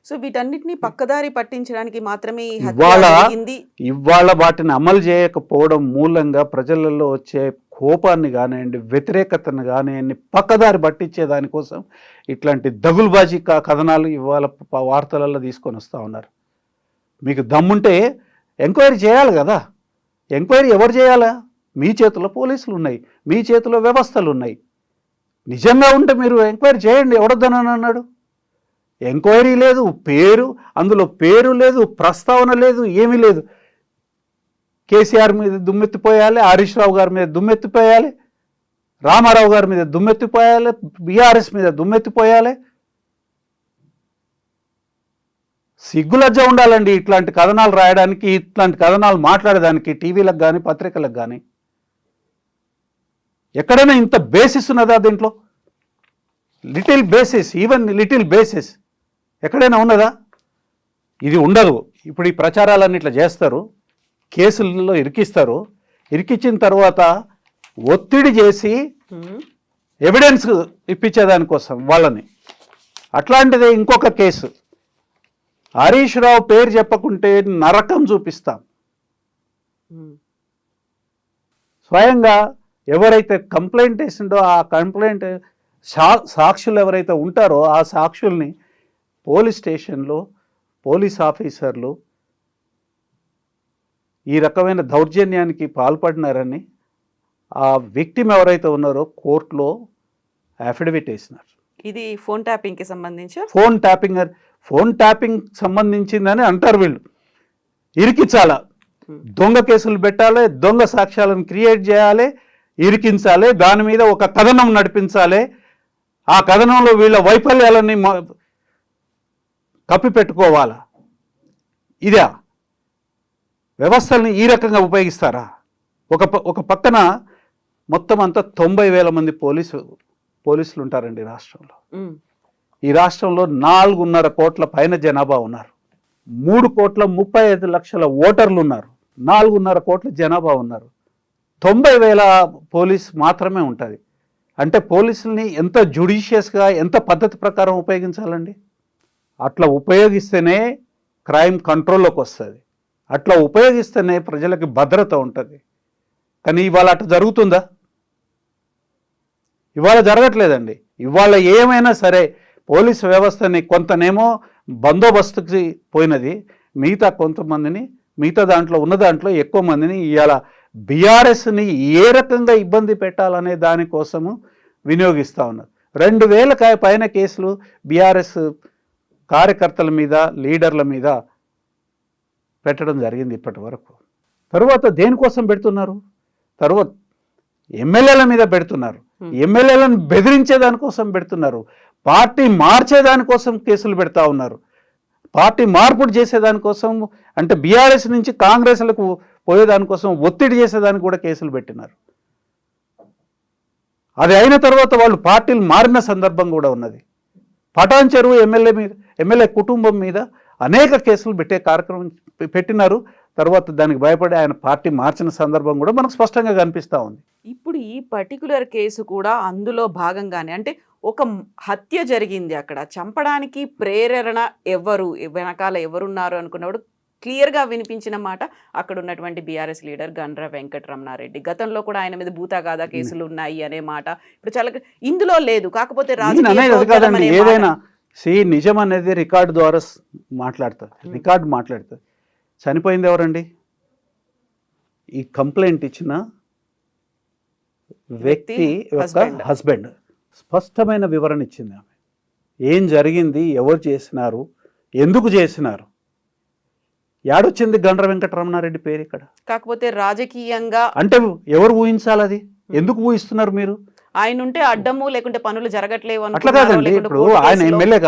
So వీటన్నిటిని పక్కదారి పట్టించడానికి మాత్రమే ఈ హత్య ఇవాళ జరిగింది. ఇవాళ వాటిని అమలు చేయకపోవడం మూలంగా ప్రజలలో వచ్చే కోపాన్ని కానివ్వండి, వ్యతిరేకతను కానివ్వండి, పక్కదారి పట్టించే దానికోసం ఇట్లాంటి దగులుబాజీ కథనాలు ఇవాళ వార్తలలో తీసుకొని వస్తూ ఉన్నారు. మీకు దమ్ముంటే ఎంక్వైరీ చేయాలి కదా. ఎంక్వైరీ ఎవరు చేయాలా? మీ చేతిలో పోలీసులు ఉన్నాయి, మీ చేతిలో వ్యవస్థలు ఉన్నాయి. నిజంగా ఉంటే మీరు ఎంక్వైరీ చేయండి. ఎవడొద్దనని అన్నాడు? ఎంక్వైరీ లేదు, అందులో పేరు లేదు, ప్రస్తావన లేదు, ఏమీ లేదు. కేసీఆర్ మీద దుమ్మెత్తిపోయాలి, హరీష్ రావు గారి మీద దుమ్మెత్తిపోయాలి, రామారావు గారి మీద దుమ్మెత్తిపోయాలి, బీఆర్ఎస్ మీద దుమ్మెత్తిపోయాలి. సిగ్గులజ్జ ఉండాలండి ఇట్లాంటి కథనాలు రాయడానికి, ఇట్లాంటి కథనాలు మాట్లాడడానికి టీవీలకు కానీ పత్రికలకు కానీ. ఎక్కడైనా ఇంత బేసిస్ ఉన్నదా దీంట్లో? లిటిల్ బేసిస్ ఎక్కడైనా ఉన్నదా? ఇది ఉండదు. ఇప్పుడు ఈ ప్రచారాలన్నీ ఇట్లా చేస్తారు, కేసులలో ఇరికిస్తారు. ఇరికించిన తర్వాత ఒత్తిడి చేసి ఎవిడెన్స్ ఇప్పించేదానికోసం వాళ్ళని. అట్లాంటిదే ఇంకొక కేసు, హరీష్ రావు పేరు చెప్పకుంటే నరకం చూపిస్తాం. స్వయంగా ఎవరైతే కంప్లైంట్ వేసిండో ఆ కంప్లైంట్ సాక్షులు ఎవరైతే ఉంటారో ఆ సాక్షుల్ని పోలీస్ స్టేషన్లో పోలీస్ ఆఫీసర్లు ఈ రకమైన దౌర్జన్యానికి పాల్పడినారని ఆ విక్టిమ్ ఎవరైతే ఉన్నారో కోర్టులో అఫిడవిట్ వేసినారు. ఇది ఫోన్ ట్యాపింగ్కి సంబంధించి ఫోన్ ట్యాపింగ్ సంబంధించిందని అంటారు వీళ్ళు. ఇరికించాలా, దొంగ కేసులు పెట్టాలి, దొంగ సాక్ష్యాలను క్రియేట్ చేయాలి, ఇరికించాలి, దాని మీద ఒక కథనం నడిపించాలి. ఆ కథనంలో వీళ్ళ వైఫల్యాలని కప్పిపెట్టుకోవాలా. ఇదే వ్యవస్థల్ని ఈ రకంగా ఉపయోగిస్తారా? ఒక పక్కన మొత్తం అంతా 90,000 మంది పోలీసులు ఉంటారండి రాష్ట్రంలో. ఈ రాష్ట్రంలో 4.5 కోట్ల పైన జనాభా ఉన్నారు. 3,35,00,000 ఓటర్లు ఉన్నారు. 4.5 కోట్ల జనాభా ఉన్నారు. 90,000 పోలీస్ మాత్రమే ఉంటుంది. అంటే పోలీసుల్ని ఎంత జ్యుడిషియస్గా, ఎంత పద్ధతి ప్రకారం ఉపయోగించాలండి? అట్లా ఉపయోగిస్తేనే క్రైమ్ కంట్రోల్లోకి వస్తుంది. అట్లా ఉపయోగిస్తేనే ప్రజలకి భద్రత ఉంటుంది. కానీ ఇవాళ అట్లా జరుగుతుందా? ఇవాళ జరగట్లేదండి. ఇవాళ ఏమైనా సరే పోలీసు వ్యవస్థని కొంతనేమో బందోబస్తుకి పోయినది, మిగతా దాంట్లో ఉన్న దాంట్లో ఎక్కువ మందిని ఇవాళ బీఆర్ఎస్ని ఏ రకంగా ఇబ్బంది పెట్టాలనే దానికోసము వినియోగిస్తూ ఉన్నారు. 2,000 పైన కేసులు బీఆర్ఎస్ కార్యకర్తల మీద, లీడర్ల మీద పెట్టడం జరిగింది ఇప్పటి వరకు. తర్వాత దేనికోసం పెడుతున్నారు? తర్వాత ఎమ్మెల్యేల మీద పెడుతున్నారు, ఎమ్మెల్యేలను బెదిరించేదానికోసం పెడుతున్నారు, పార్టీ మార్చేదానికోసం కేసులు పెడతా ఉన్నారు, పార్టీ మార్పుడు చేసేదానికోసం, అంటే బీఆర్ఎస్ నుంచి కాంగ్రెస్లకు పోయేదానికోసం ఒత్తిడి చేసేదానికి కూడా కేసులు పెట్టినారు. అది అయిన తర్వాత వాళ్ళు పార్టీలు మారిన సందర్భం కూడా ఉన్నది. పటాన్ చెరువు ఎమ్మెల్యే కుటుంబం మీద అనేక కేసులు పెట్టే కార్యక్రమం పెట్టినారు. తర్వాత దానికి భయపడి ఆయన పార్టీ మార్చిన సందర్భం కూడా మనకు స్పష్టంగా కనిపిస్తూ ఉంది. ఇప్పుడు ఈ పర్టికులర్ కేసు కూడా అందులో భాగంగానే, అంటే ఒక హత్య జరిగింది, అక్కడ చంపడానికి ప్రేరణ వెనకాల ఎవరున్నారు అనుకున్నప్పుడు క్లియర్గా వినిపించిన మాట అక్కడ ఉన్నటువంటి బీఆర్ఎస్ లీడర్ గండ్ర వెంకటరమణారెడ్డి. గతంలో కూడా ఆయన మీద భూతాగాదా కేసులు ఉన్నాయి అనే మాట ఇప్పుడు చాలా ఇందులో లేదు. కాకపోతే ఏదైనా నిజం అనేది రికార్డు ద్వారా మాట్లాడుతుంది. చనిపోయింది ఎవరండి? ఈ కంప్లైంట్ ఇచ్చిన వ్యక్తి యొక్క హస్బెండ్. స్పష్టమైన వివరణ ఇచ్చింది ఆమె. ఏం జరిగింది, ఎవరు చేసినారు, ఎందుకు చేసినారు. యాడొచ్చింది గండ్ర వెంకటరమణారెడ్డి పేరు ఇక్కడ? కాకపోతే రాజకీయంగా అంటే ఎవరు ఊహించాలి? అది ఎందుకు ఊహిస్తున్నారు మీరు? ఆయన ఉంటే అడ్డము లేకుంటే పనులు జరగట్లేవు అట్లా కాదండి. ఇప్పుడు ఆయన ఎమ్మెల్యే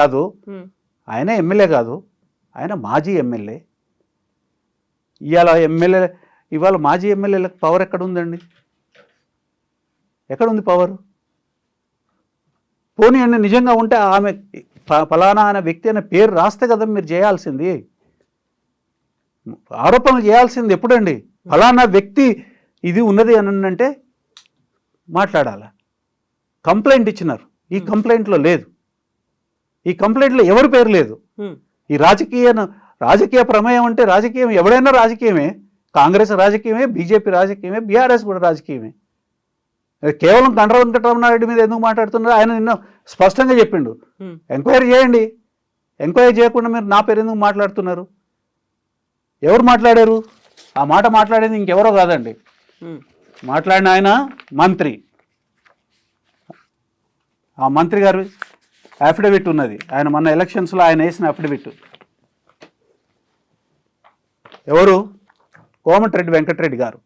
కాదు, ఆయన మాజీ ఎమ్మెల్యే. ఇవాళ మాజీ ఎమ్మెల్యేలకు పవర్ ఎక్కడ ఉందండి? ఎక్కడుంది పవర్? పోనీ అండి నిజంగా ఉంటే ఆమె ఫలానా అనే వ్యక్తి అనే పేరు రాస్తే కదా మీరు చేయాల్సింది, ఆరోపణలు చేయాల్సింది ఎప్పుడండి? ఫలానా వ్యక్తి ఇది ఉన్నది అని అంటే మాట్లాడాల. కంప్లైంట్ ఇచ్చినారు, ఈ కంప్లైంట్లో లేదు, ఈ కంప్లైంట్లో ఎవరి పేరు లేదు, ఈ రాజకీయ ప్రమేయం అంటే రాజకీయం ఎవడైనా రాజకీయమే, కాంగ్రెస్ రాజకీయమే, బీజేపీ రాజకీయమే, బీఆర్ఎస్ కూడా రాజకీయమే. కేవలం కండ్ర వెంకటరమణారెడ్డి మీద ఎందుకు మాట్లాడుతున్నారు? ఆయన నిన్న స్పష్టంగా చెప్పిండు, ఎంక్వైరీ చేయండి. ఎంక్వైరీ చేయకుండా మీరు నా పేరు ఎందుకు మాట్లాడుతున్నారు? ఎవరు మాట్లాడారు? ఆ మాట మాట్లాడేది ఇంకెవరో కాదండి, మాట్లాడిన ఆయన మంత్రి. ఆ మంత్రి గారు అఫిడవిట్ ఉన్నది, ఆయన మొన్న ఎలక్షన్స్లో ఆయన వేసిన అఫిడవిట్. ఎవరు? కోమటిరెడ్డి వెంకటరెడ్డి గారు.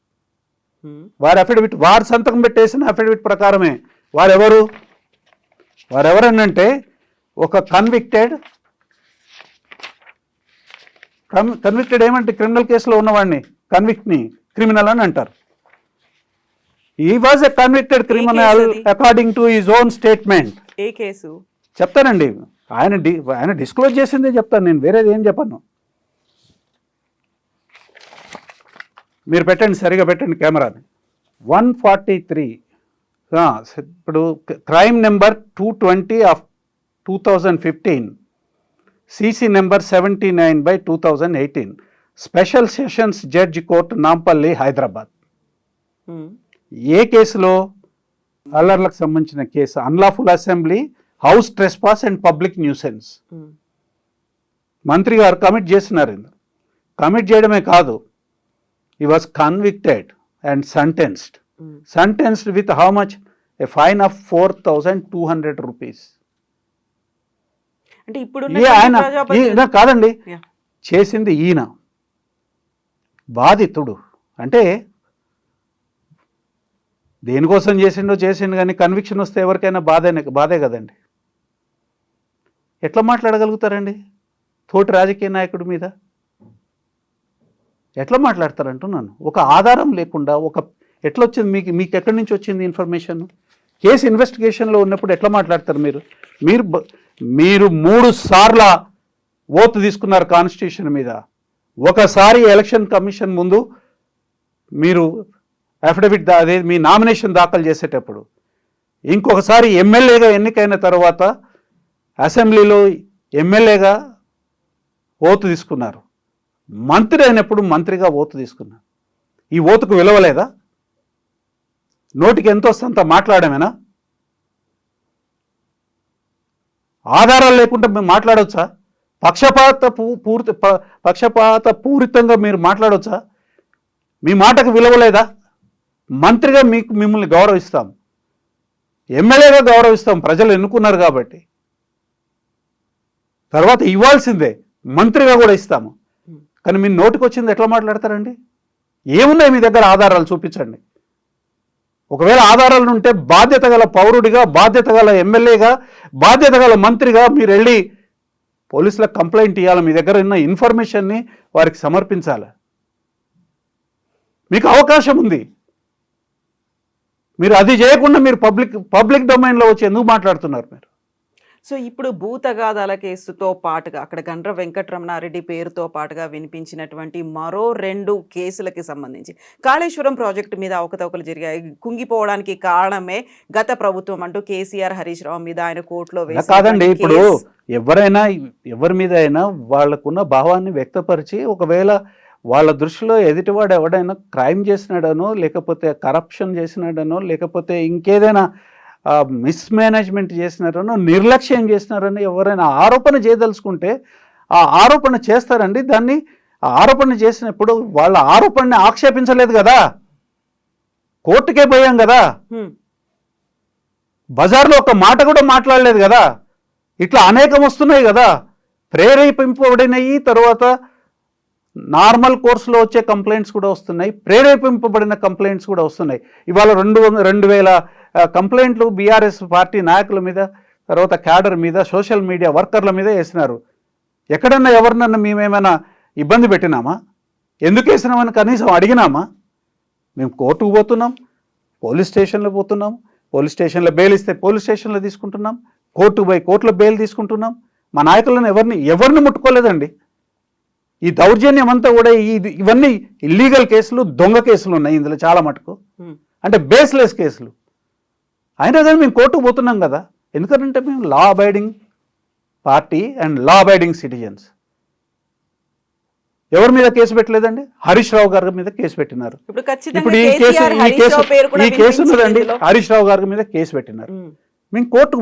వారి అఫిడవిట్, వారు సంతకం పెట్టేసిన అఫిడవిట్ ప్రకారమే. వారెవరనంటే ఒక కన్విక్టెడ్ ఏమంటే క్రిమినల్ కేసులో ఉన్నవాడిని కన్విక్ట్ని క్రిమినల్ అని అంటారు. ఈ was a convicted criminal according to his own statement. A case చెప్తానండి, ఆయన డిస్క్లోజ్ చేసిందే చెప్తాను, నేను వేరేది ఏం చెప్పను. మీరు పెట్టండి, సరిగా పెట్టండి కెమెరాని. 143 ఇప్పుడు crime number 220 of 2015, CC number 79/2018, special sessions judge court Nampally Hyderabad. ఏ కేసులో? అల్లర్లకు సంబంధించిన కేసు, unlawful assembly, house trespass and public nuisance. మంత్రి గారు కమిట్ చేసినారు. కమిట్ చేయడమే కాదు, he was convicted and sentenced with how much? A fine of 4,200 rupees. అంటే ఇప్పుడు ఈయన కాదండి, చేసింది ఈయన, బాధితుడు. అంటే దేనికోసం చేసిండు కానీ కన్విక్షన్ వస్తే ఎవరికైనా బాధే కదండి. ఎట్లా మాట్లాడగలుగుతారండి తోటి రాజకీయ నాయకుడి మీద? ఎట్లా మాట్లాడతారంటున్నాను. ఒక ఆధారం లేకుండా ఎట్లా వచ్చింది మీకు ఎక్కడి నుంచి వచ్చింది ఇన్ఫర్మేషన్? కేసు ఇన్వెస్టిగేషన్లో ఉన్నప్పుడు ఎట్లా మాట్లాడతారు మీరు 3 సార్ల ఓటు తీసుకున్నారు కాన్స్టిట్యూషన్ మీద. ఒకసారి ఎలక్షన్ కమిషన్ ముందు మీరు అఫిడవిట్ అదే మీ నామినేషన్ దాఖలు చేసేటప్పుడు, ఇంకొకసారి ఎమ్మెల్యేగా ఎన్నికైన తర్వాత అసెంబ్లీలో ఎమ్మెల్యేగా ఓటు తీసుకున్నారు. మంత్రి అయినప్పుడు మంత్రిగా ఓటు తీసుకున్నారు. ఈ ఓటుకు విలువలేదా? నోటికి ఎంతో వస్తే అంత మాట్లాడమేనా? ఆధారాలు లేకుండా మేము మాట్లాడవచ్చా? పక్షపాత పూరితంగా మీరు మాట్లాడవచ్చా? మీ మాటకు విలువలేదా? మంత్రిగా మిమ్మల్ని గౌరవిస్తాం, ఎమ్మెల్యేగా గౌరవిస్తాం, ప్రజలు ఎన్నుకున్నారు కాబట్టి. తర్వాత ఇవ్వాల్సిందే, మంత్రిగా కూడా ఇస్తాము. కానీ మీ నోటికి వచ్చింది ఎట్లా మాట్లాడతారండి? ఏమున్నాయి మీ దగ్గర? ఆధారాలు చూపించండి. ఒకవేళ ఆధారాలు ఉంటే బాధ్యత గల పౌరుడిగా, బాధ్యత గల ఎమ్మెల్యేగా, బాధ్యత గల మంత్రిగా మీరు వెళ్ళి పోలీసులకు కంప్లైంట్ ఇవ్వాలి. మీ దగ్గర ఉన్న ఇన్ఫర్మేషన్ని వారికి సమర్పించాలి. మీకు అవకాశం ఉంది. మీరు అది చేయకుండా మీరు పబ్లిక్ డొమైన్లో వచ్చి ఎందుకు మాట్లాడుతున్నారు మీరు? సో ఇప్పుడు భూతగాదాల కేసుతో పాటుగా అక్కడ గండ్ర వెంకటరమణారెడ్డి పేరుతో పాటుగా వినిపించినటువంటి మరో 2 కేసులకి సంబంధించి కాళేశ్వరం ప్రాజెక్టు మీద అవకతవకలు జరిగాయి. కుంగిపోవడానికి కారణమే గత ప్రభుత్వం అంటూ కేసీఆర్, హరీష్ రావు మీద ఆయన కోర్టులో వేసి. కాదండి, ఇప్పుడు ఎవరి మీద అయినా వాళ్ళకున్న భావాన్ని వ్యక్తపరిచి, ఒకవేళ వాళ్ళ దృష్టిలో ఎదుటివాడు ఎవడైనా క్రైమ్ చేసినాడనో, లేకపోతే కరప్షన్ చేసినాడనో, లేకపోతే ఇంకేదైనా మిస్మేనేజ్మెంట్ చేసినారనో, నిర్లక్ష్యం చేసినారని ఎవరైనా ఆరోపణ చేయదలుచుకుంటే ఆ ఆరోపణ చేస్తారండి. దాన్ని ఆరోపణ చేసినప్పుడు వాళ్ళ ఆరోపణని ఆక్షేపించలేదు కదా, కోర్టుకే పోయాం కదా, బజార్లో ఒక మాట కూడా మాట్లాడలేదు కదా. ఇట్లా అనేకం వస్తున్నాయి కదా, ప్రేరేపింపబడినవి, తర్వాత నార్మల్ కోర్సులో వచ్చే కంప్లైంట్స్ కూడా వస్తున్నాయి, ప్రేరేపింపబడిన కంప్లైంట్స్ కూడా వస్తున్నాయి. ఇవాళ 2,000 కంప్లైంట్లు బీఆర్ఎస్ పార్టీ నాయకుల మీద, తర్వాత క్యాడర్ మీద, సోషల్ మీడియా వర్కర్ల మీద వేసినారు. ఎక్కడన్నా ఎవరినన్నా మేమేమైనా ఇబ్బంది పెట్టినామా? ఎందుకు వేసినామని కనీసం అడిగినామా? మేము కోర్టుకు పోతున్నాం, పోలీస్ స్టేషన్లో పోతున్నాం, పోలీస్ స్టేషన్లో బెయిల్ ఇస్తే పోలీస్ స్టేషన్లో తీసుకుంటున్నాం, కోర్టుకు పోయి కోర్టులో బెయిల్ తీసుకుంటున్నాం. మా నాయకులను ఎవరిని ముట్టుకోలేదండి. ఈ దౌర్జన్యం అంతా కూడా ఇవన్నీ ఇల్లీగల్ కేసులు, దొంగ కేసులు ఉన్నాయి ఇందులో చాలా మటుకు, అంటే బేస్లెస్ కేసులు. అయినా కానీ మేము కోర్టుకు పోతున్నాం కదా, ఎందుకంటే మేము law abiding party and law abiding citizens. ఎవరి మీద కేసు పెట్టలేదండి? హరీష్ రావు గారి మీద కేసు పెట్టినారు. ఇప్పుడు ఖచ్చితంగా ఇప్పుడు కేసీఆర్, హరీష్ రావు పేరు కూడా ఈ కేసు ఉన్నదండి, వినిపించింది ఇందులో. హరీష్ రావు గారి మీద కేసు పెట్టినారు. ఉమ్. మేము కోర్టుకు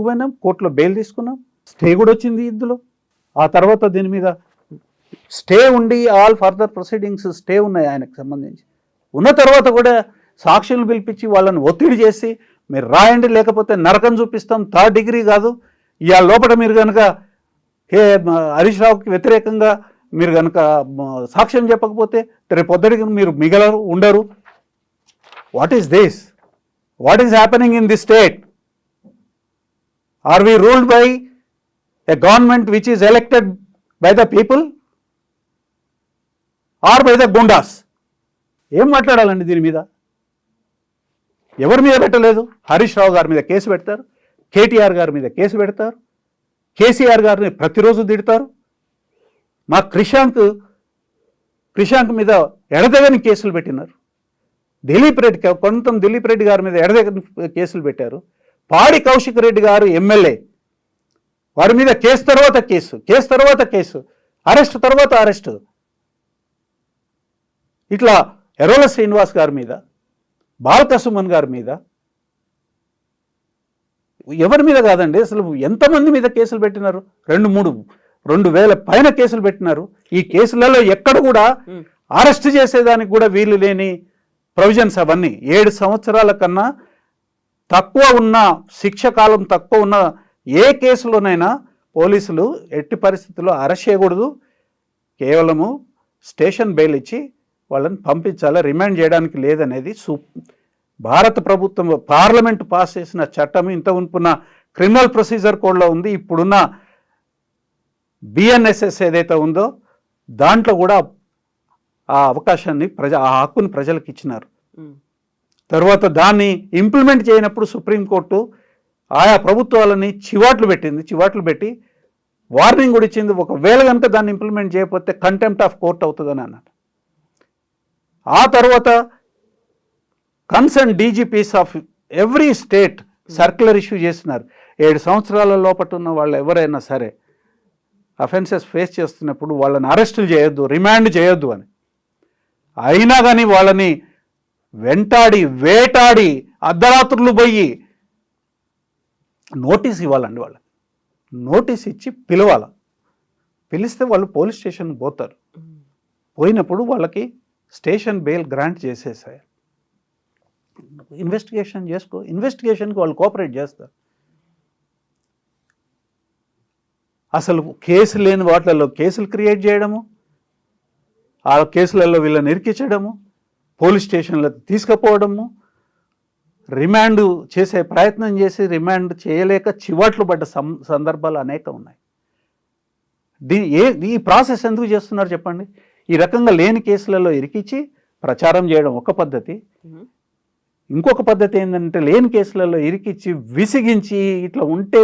పోయినాం, కోర్టులో బెయిల్ తీసుకున్నాం, స్టే కూడా వచ్చింది ఇందులో. ఆ తర్వాత దీని మీద స్టే ఉండి ఆల్ ఫర్దర్ ప్రొసీడింగ్స్ స్టే ఉన్నాయి ఆయనకు సంబంధించి. ఉన్న తర్వాత కూడా సాక్షులు పిలిపించి వాళ్ళని ఒత్తిడి చేసి మీరు రాయండి, లేకపోతే నరకం చూపిస్తాం, 3rd డిగ్రీ కాదు, ఇవాళ లోపల మీరు కనుక హరీష్ రావుకి వ్యతిరేకంగా మీరు కనుక సాక్ష్యం చెప్పకపోతే రేపు పొద్దుడికి మీరు మిగలరు, ఉండరు. What is this? What is happening in this state? Are we ruled by a government which is elected by the people or by the goondas? ఏం మాట్లాడాలండి దీని మీద? ఎవరి మీద పెట్టలేదు? హరీష్ రావు గారి మీద కేసు పెడతారు, కేటీఆర్ గారి మీద కేసు పెడతారు, కేసీఆర్ గారిని ప్రతిరోజు తిడతారు. మా క్రిషాంక్ మీద ఎడదగని కేసులు పెట్టినారు. దిలీప్ రెడ్డి గారి మీద ఎడదగని కేసులు పెట్టారు. పాడి కౌశిక్ రెడ్డి గారు ఎమ్మెల్యే, వారి మీద కేసు తర్వాత కేసు, అరెస్ట్ తర్వాత అరెస్టు. ఇట్లా ఎర్రల శ్రీనివాస్ గారి మీద, బాల్క సుమన్ గారి మీద, ఎవరి మీద కాదండి, అసలు ఎంతమంది మీద కేసులు పెట్టినారు? 2,000 పైన కేసులు పెట్టినారు. ఈ కేసులలో ఎక్కడ కూడా అరెస్ట్ చేసేదానికి కూడా వీలు లేని ప్రొవిజన్స్ అవన్నీ. 7 సంవత్సరాల కన్నా తక్కువ ఉన్న శిక్ష కాలం తక్కువ ఉన్న ఏ కేసులోనైనా పోలీసులు ఎట్టి పరిస్థితుల్లో అరెస్ట్ చేయకూడదు. కేవలము స్టేషన్ బెయిల్ ఇచ్చి వాళ్ళని పంపించాలి, రిమాండ్ చేయడానికి లేదనేది భారత ప్రభుత్వం పార్లమెంటు పాస్ చేసిన చట్టం. ఇంత ఉంపున్న క్రిమినల్ ప్రొసీజర్ కోడ్లో ఉంది. ఇప్పుడున్న BNSS ఏదైతే ఉందో దాంట్లో కూడా ఆ అవకాశాన్ని ఆ హక్కుని ప్రజలకు ఇచ్చినారు. తర్వాత దాన్ని ఇంప్లిమెంట్ చేయనప్పుడు సుప్రీంకోర్టు ఆయా ప్రభుత్వాలని చివాట్లు పెట్టి వార్నింగ్ కూడా ఇచ్చింది. ఒకవేళ కనుక దాన్ని ఇంప్లిమెంట్ చేయకపోతే కంటెంప్ట్ ఆఫ్ కోర్ట్ అవుతుందని అన్నారు. ఆ తర్వాత concern DGPs of every state circular issue చేస్తున్నారు. 7 సంవత్సరాల లోపల ఉన్న వాళ్ళు ఎవరైనా సరే అఫెన్సెస్ ఫేస్ చేస్తున్నప్పుడు వాళ్ళని అరెస్టులు చేయొద్దు, రిమాండ్ చేయొద్దు అని. అయినా కానీ వాళ్ళని వేటాడి అర్ధరాత్రులు పోయి నోటీస్ ఇవ్వాలండి. వాళ్ళకి నోటీస్ ఇచ్చి పిలిస్తే వాళ్ళు పోలీస్ స్టేషన్కి పోతారు. పోయినప్పుడు వాళ్ళకి స్టేషన్ బెయిల్ గ్రాంట్ చేసేసాయి. ఇన్వెస్టిగేషన్కి వాళ్ళు కోఆపరేట్ చేస్తారు. అసలు కేసు లేని వాటిల్లో కేసులు క్రియేట్ చేయడము, ఆ కేసులలో వీళ్ళని ఇరికించడము, పోలీస్ స్టేషన్లకు తీసుకుపోవడము, రిమాండ్ చేసే ప్రయత్నం చేసి రిమాండ్ చేయలేక చివాట్లు పడ్డ సందర్భాలు అనేక ఉన్నాయి. ఈ ప్రాసెస్ ఎందుకు చేస్తున్నారు చెప్పండి? ఈ రకంగా లేని కేసులలో ఇరికించి ప్రచారం చేయడం ఒక పద్ధతి. ఇంకొక పద్ధతి ఏంటంటే లేని కేసులలో ఇరికించి విసిగించి ఇట్లా ఉంటే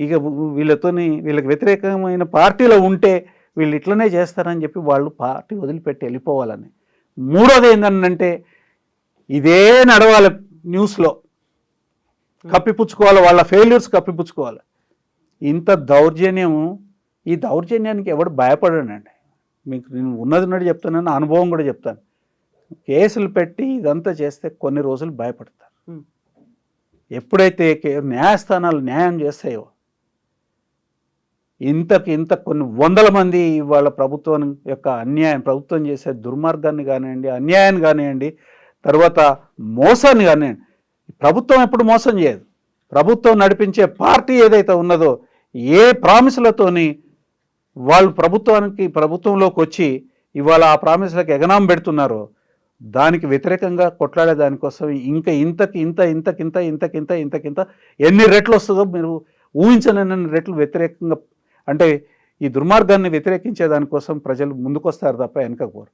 ఇక వీళ్ళకి వ్యతిరేకమైన పార్టీలో ఉంటే వీళ్ళు ఇట్లనే చేస్తారని చెప్పి వాళ్ళు పార్టీ వదిలిపెట్టి వెళ్ళిపోవాలని. మూడోది ఏంటంటే ఇదే నడవాలి, న్యూస్లో కప్పిపుచ్చుకోవాలి, వాళ్ళ ఫెయిల్యూర్స్ కప్పిపుచ్చుకోవాలి. ఇంత దౌర్జన్యము, ఈ దౌర్జన్యానికి ఎవడు భయపడనండి. మీకు నేను ఉన్నది చెప్తానని అనుభవం కూడా చెప్తాను. కేసులు పెట్టి ఇదంతా చేస్తే కొన్ని రోజులు భయపడతారు. ఎప్పుడైతే న్యాయస్థానాలు న్యాయం చేస్తాయో ఇంత కొన్ని వందల మంది వాళ్ళ ప్రభుత్వం యొక్క ప్రభుత్వం చేసే దుర్మార్గాన్ని కానివ్వండి, అన్యాయాన్ని కానివ్వండి, తర్వాత మోసాన్ని కానివ్వండి. ప్రభుత్వం ఎప్పుడు మోసం చేయదు. ప్రభుత్వం నడిపించే పార్టీ ఏదైతే ఉన్నదో ఏ ప్రామిసులతోని వాళ్ళు ప్రభుత్వంలోకి వచ్చి ఇవాళ ఆ ప్రామిసులకు ఎగనాం పెడుతున్నారో దానికి వ్యతిరేకంగా కొట్లాడే దానికోసం ఇంకా ఇంతకింత ఎన్ని రెట్లు వస్తుందో మీరు ఊహించలేని రెట్లు వ్యతిరేకంగా, అంటే ఈ దుర్మార్గాన్ని వ్యతిరేకించే దానికోసం ప్రజలు ముందుకొస్తారు తప్ప వెనకపోరు.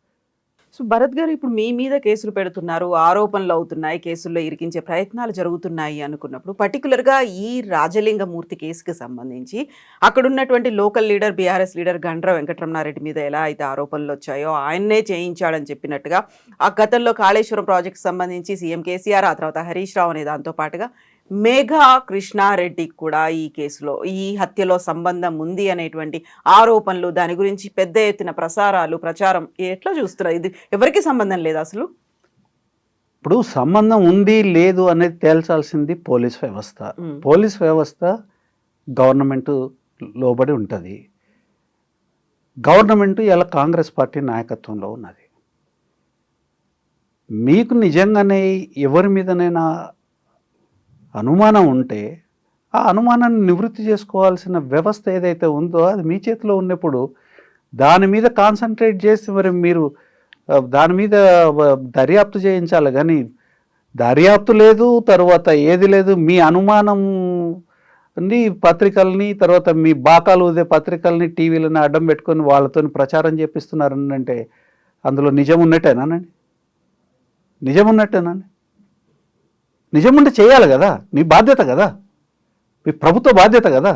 సో భరత్ గారు, ఇప్పుడు మీ మీద కేసులు పెడుతున్నారు, ఆరోపణలు అవుతున్నాయి, కేసుల్లో ఇరికించే ప్రయత్నాలు జరుగుతున్నాయి అనుకున్నప్పుడు పర్టికులర్గా ఈ రాజలింగమూర్తి కేసుకి సంబంధించి అక్కడ ఉన్నటువంటి local leader, BRS leader Gandra Venkataramana Reddy మీద ఎలా అయితే ఆరోపణలు వచ్చాయో ఆయన్నే చేయించాడని చెప్పినట్టుగా ఆ గతంలో కాళేశ్వరం ప్రాజెక్ట్ సంబంధించి సీఎం కేసీఆర్, ఆ తర్వాత హరీష్ రావు అనే దాంతో పాటుగా మేఘా కృష్ణారెడ్డికి కూడా ఈ కేసులో ఈ హత్యలో సంబంధం ఉంది అనేటువంటి ఆరోపణలు, దాని గురించి పెద్ద ఎత్తున ప్రచారం ఎట్లా చూస్తున్నారు? ఇది ఎవరికి సంబంధం లేదు అసలు. ఇప్పుడు సంబంధం ఉంది లేదు అనేది తేల్చాల్సింది పోలీస్ వ్యవస్థ. పోలీస్ వ్యవస్థ గవర్నమెంట్ లోబడి ఉంటుంది. గవర్నమెంట్ ఇలా కాంగ్రెస్ పార్టీ నాయకత్వంలో ఉన్నది. మీకు నిజంగానే ఎవరి మీదనైనా అనుమానం ఉంటే ఆ అనుమానాన్ని నివృత్తి చేసుకోవాల్సిన వ్యవస్థ ఏదైతే ఉందో అది మీ చేతిలో ఉన్నప్పుడు దాని మీద కాన్సన్ట్రేట్ చేసి మరి మీరు దాని మీద దర్యాప్తు చేయించాలి. కానీ దర్యాప్తు లేదు, తర్వాత ఏది లేదు. మీ అనుమానం పత్రికల్ని, తర్వాత మీ బాకాలు ఉదే పత్రికల్ని, టీవీలను అడ్డం పెట్టుకొని వాళ్ళతో ప్రచారం చేపిస్తున్నారని అంటే అందులో నిజం ఉన్నట్టేనానండి? నిజం ఉన్నట్టేనండి? నిజం ఉంటే చేయాలి కదా, మీ బాధ్యత కదా, మీ ప్రభుత్వ బాధ్యత కదా.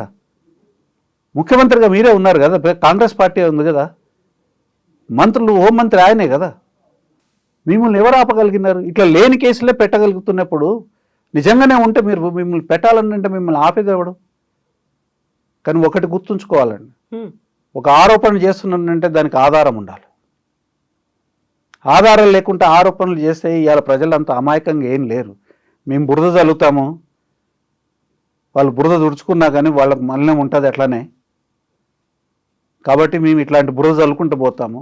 ముఖ్యమంత్రిగా మీరే ఉన్నారు కదా, కాంగ్రెస్ పార్టీ ఉంది కదా, మంత్రులు హోంమంత్రి ఆయనే కదా. మిమ్మల్ని ఎవరు ఆపగలిగినారు? ఇట్లా లేని కేసులే పెట్టగలుగుతున్నప్పుడు నిజంగానే ఉంటే మీరు మిమ్మల్ని పెట్టాలంటే మిమ్మల్ని ఆపేదేవాడు? కానీ ఒకటి గుర్తుంచుకోవాలండి, ఒక ఆరోపణ చేస్తున్నానంటే దానికి ఆధారం ఉండాలి. ఆధారం లేకుంటే ఆరోపణలు చేస్తే ఇవాళ ప్రజలంతా అమాయకంగా ఏం లేరు. మేము బురద చల్లుతాము, వాళ్ళు బురద తుడుచుకున్నా కానీ వాళ్ళకి మలినం ఉంటుంది అట్లనే. కాబట్టి మేము ఇట్లాంటి బురద చల్లుకుంటూ పోతాము.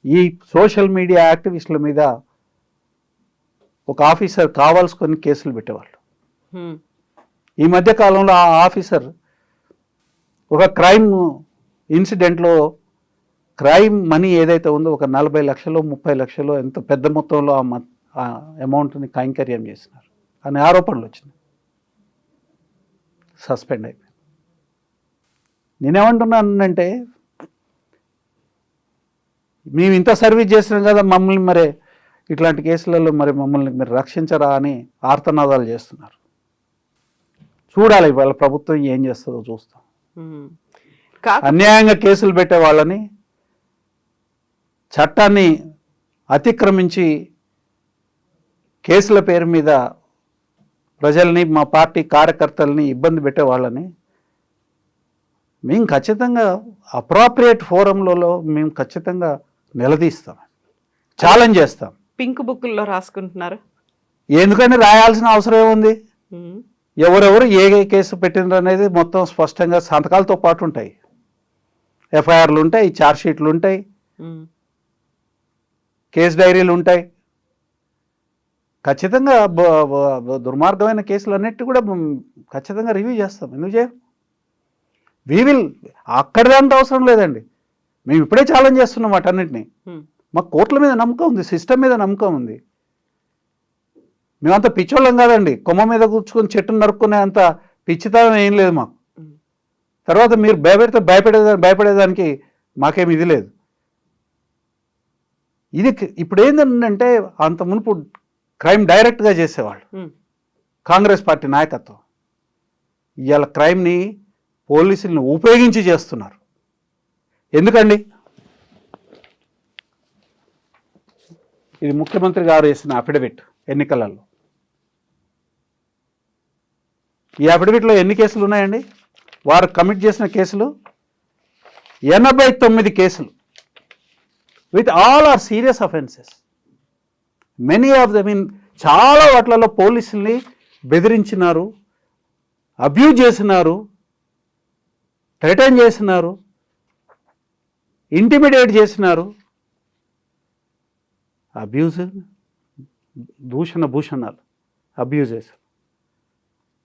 ఈ సోషల్ మీడియా యాక్టివిస్టుల మీద ఒక ఆఫీసర్ కావాల్సుకొని కేసులు పెట్టేవాళ్ళు. ఈ మధ్య కాలంలో ఆ ఆఫీసర్ ఒక క్రైమ్ ఇన్సిడెంట్లో క్రైమ్ మనీ ఏదైతే ఉందో ఒక 40 లక్షలు 30 లక్షలు ఎంత పెద్ద మొత్తంలో ఆ అమౌంట్ని కైంకర్యం చేసినారు అనే ఆరోపణలు వచ్చినాయి. సస్పెండ్ అయిపోయింది. నేనేమంటున్నానంటే మేము ఇంత సర్వీస్ చేసినాం కదా, మమ్మల్ని మరి ఇట్లాంటి కేసులలో మరి మమ్మల్ని మీరు రక్షించరా అని ఆర్తనాదాలు చేస్తున్నారు. చూడాలి వాళ్ళ ప్రభుత్వం ఏం చేస్తుందో చూస్తాం. అన్యాయంగా కేసులు పెట్టే వాళ్ళని, చట్టాన్ని అతిక్రమించి కేసుల పేరు మీద ప్రజల్ని, మా పార్టీ కార్యకర్తల్ని ఇబ్బంది పెట్టే వాళ్ళని మేము ఖచ్చితంగా అప్రాప్రియేట్ ఫోరంలలో మేము ఖచ్చితంగా నిలదీస్తాం, ఛాలెంజ్ చేస్తాం. పింక్ బుక్లో రాసుకుంటున్నారు. ఎందుకని రాయాల్సిన అవసరం ఏముంది? ఎవరెవరు ఏ కేసు పెట్టినారు అనేది మొత్తం స్పష్టంగా సంతకాలతో పాటు ఉంటాయి. ఎఫ్ఐఆర్లు ఉంటాయి, ఛార్జ్షీట్లు ఉంటాయి, కేసు డైరీలు ఉంటాయి. ఖచ్చితంగా దుర్మార్గమైన కేసులు అన్నిటి కూడా ఖచ్చితంగా రివ్యూ చేస్తాం. ఎందుకు చేయం? విల్ అక్కడిదంత అవసరం లేదండి. మేము ఇప్పుడే ఛాలెంజ్ చేస్తున్నాం వాటన్నిటిని. మాకు కోర్టుల మీద నమ్మకం ఉంది, సిస్టమ్ మీద నమ్మకం ఉంది. మేమంత పిచ్చోళ్ళం కాదండి, కొమ్మ మీద కూర్చుకొని చెట్టును నరుక్కునే అంత పిచ్చితనం ఏం లేదు మాకు. తర్వాత మీరు భయపడేదానికి మాకేమి ఇది లేదు. ఇది ఇప్పుడు ఏంటంటే అంత మునుపు క్రైమ్ డైరెక్ట్గా చేసేవాళ్ళు కాంగ్రెస్ పార్టీ నాయకత్వం. ఇవాళ క్రైమ్ని పోలీసుల్ని ఉపయోగించి చేస్తున్నారు. ఎందుకండి? ఇది ముఖ్యమంత్రి గారు వేసిన అఫిడవిట్ ఎన్నికలలో. ఈ అఫిడవిట్లో ఎన్ని కేసులు ఉన్నాయండి? వారు కమిట్ చేసిన కేసులు 89 కేసులు. With all are serious offences. Many of them in చాలా వాటిలలో పోలీసుల్ని బెదిరించినారు, అబ్యూజ్ చేసినారు, థ్రెటన్ చేసినారు, ఇంటిమిడేట్ చేసినారు. అబ్యూజ్, భూషణాలు, అబ్యూజెస్,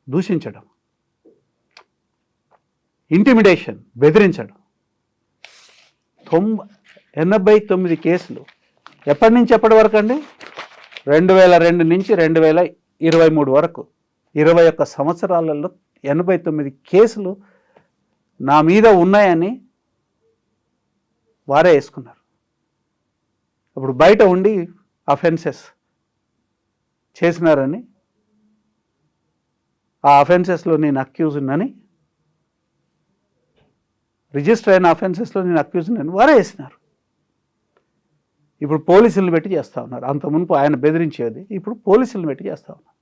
దూషించడం, ఇంటిమిడేషన్, బెదిరించడం. 89 కేసులు. ఎప్పటి నుంచి ఎప్పటి వరకు అండి? 2002 నుంచి 2023 వరకు 21 సంవత్సరాలలో 89 కేసులు నా మీద ఉన్నాయని వారే వేసుకున్నారు. అప్పుడు బయట ఉండి అఫెన్సెస్ చేసినారని, ఆ అఫెన్సెస్లో నేను అక్యూజ్ ఉన్నాని, రిజిస్టర్ అయిన అఫెన్సెస్లో నేను అక్యూజ్ ఉన్నాను వారే వేసినారు. ఇప్పుడు పోలీసులను పెట్టి చేస్తూ ఉన్నారు. అంత మునుపు ఆయన బెదిరించేది, ఇప్పుడు పోలీసులను పెట్టి చేస్తూ ఉన్నారు.